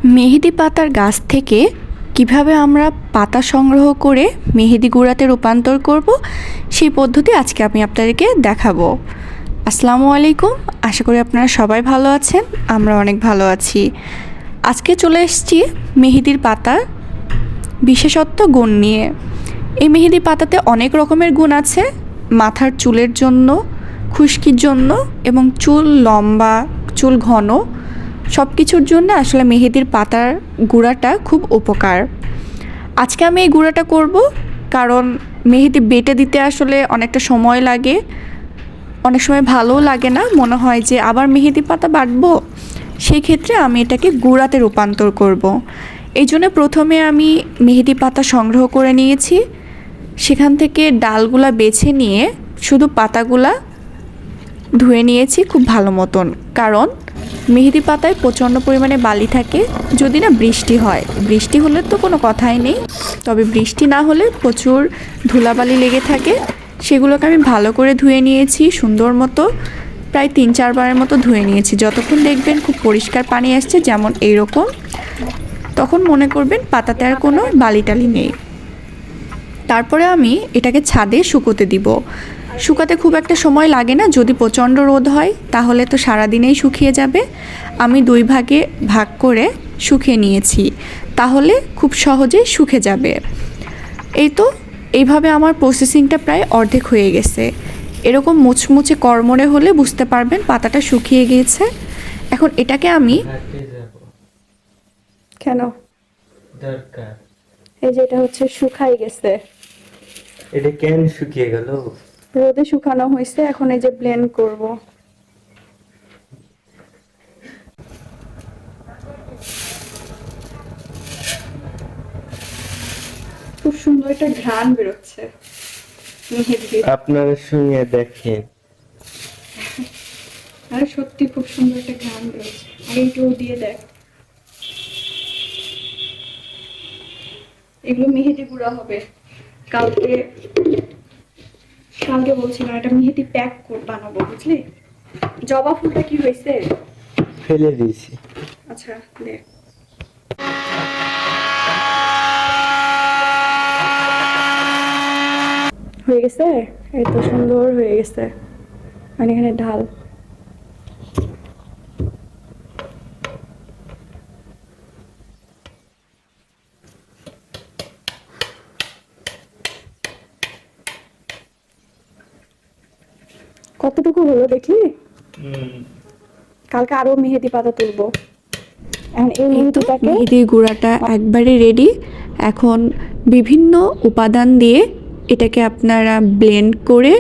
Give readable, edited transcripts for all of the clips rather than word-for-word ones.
মেহেদি পাতার গাছ থেকে কিভাবে আমরা পাতা সংগ্রহ করে মেহেদি গুঁড়াতে রূপান্তর করব সেই পদ্ধতি আজকে আমি আপনাদেরকে দেখাবো। আসসালামু আলাইকুম, আশা করি আপনারা সবাই ভালো আছেন, আমরা অনেক ভালো আছি। আজকে চলে এসেছি মেহেদির পাতার বিশেষত্ব গুণ নিয়ে। এই মেহেদি পাতাতে অনেক রকমের গুণ আছে, মাথার চুলের জন্য, খুশকির জন্য এবং চুল লম্বা, চুল ঘন সব কিছুর জন্য আসলে মেহেদির পাতার গুঁড়াটা খুব উপকার। আজকে আমি এই গুঁড়াটা করব কারণ মেহেদি বেটে দিতে আসলে অনেকটা সময় লাগে, অনেক সময় ভালোও লাগে না, মনে হয় যে আবার মেহেদি পাতা বাটবো। সেই ক্ষেত্রে আমি এটাকে গুঁড়াতে রূপান্তর করব। এই জন্য প্রথমে আমি মেহেদি পাতা সংগ্রহ করে নিয়েছি, সেখান থেকে ডালগুলা বেছে নিয়ে শুধু পাতাগুলা ধুয়ে নিয়েছি খুব ভালো মতন, কারণ মেহেদি পাতায় প্রচণ্ড পরিমাণে বালি থাকে। যদি না বৃষ্টি হয়, বৃষ্টি হলে তো কোনো কথাই নেই, তবে বৃষ্টি না হলে প্রচুর ধুলাবালি লেগে থাকে। সেগুলোকে আমি ভালো করে ধুয়ে নিয়েছি সুন্দর মতো, প্রায় 3-4 বারের মতো ধুয়ে নিয়েছি। যতক্ষণ দেখবেন খুব পরিষ্কার পানি আসছে যেমন এইরকম, তখন মনে করবেন পাতাতে আর কোনো বালি টালি নেই। তারপরে আমি এটাকে ছাদে শুকোতে দিব। শুকাতে খুব একটা সময় লাগে না, যদি প্রচণ্ড রোদ হয় তাহলে তো সারাদিনেই শুকিয়ে যাবে। আমি 2 ভাগে ভাগ করে শুকিয়ে নিয়েছি, তাহলে খুব সহজেই শুকে যাবে। এই তো এইভাবে আমার প্রসেসিংটা প্রায় অর্ধেক হয়ে গেছে। এরকম মুচমুচে কড়মড়ে হলে বুঝতে পারবেন পাতাটা শুকিয়ে গিয়েছে। এখন এটাকে আমি কেন দরকার, এই যে এটা হচ্ছে শুকাই গেছে, এটা কেন শুকিয়ে গেল? রোদে শুকানো হয়েছে, এখন এই যে ব্লেন্ড করব। খুব সুন্দর একটা ঘ্রাণ বেরোচ্ছে মেহেদির। আপনারা শুনিয়ে দেখেন। আর সত্যি খুব সুন্দর একটা ঘ্রাণ বেরোচ্ছে। আর এইটু দিয়ে দেখ, এগুলো মেহেদি গুঁড়া হবে। কালকে কালকে বলছিলাম এটা মেহেদি প্যাক বানাবো, বুঝলি? জবা ফুলটা কি হয়েছে? ফেলে দিয়েছি। আচ্ছা দে। হয়ে গেছে, এই তো সুন্দর হয়ে গেছে। মানে এখানে ঢাল। কতটুকু হলো দেখলি? কালকে আরো মেহেদি পাতা তুলবো। এখন এই মেহেদির গুঁড়াটা একবারে রেডি। এখন বিভিন্ন উপাদান দিয়ে এটাকে আপনারা ব্লেন্ড করে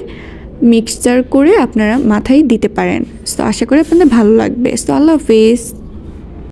মিক্সচার করে আপনারা মাথায় দিতে পারেন। সো আশা করি আপনাদের ভালো লাগবে। সো আল্লাহ হাফেজ।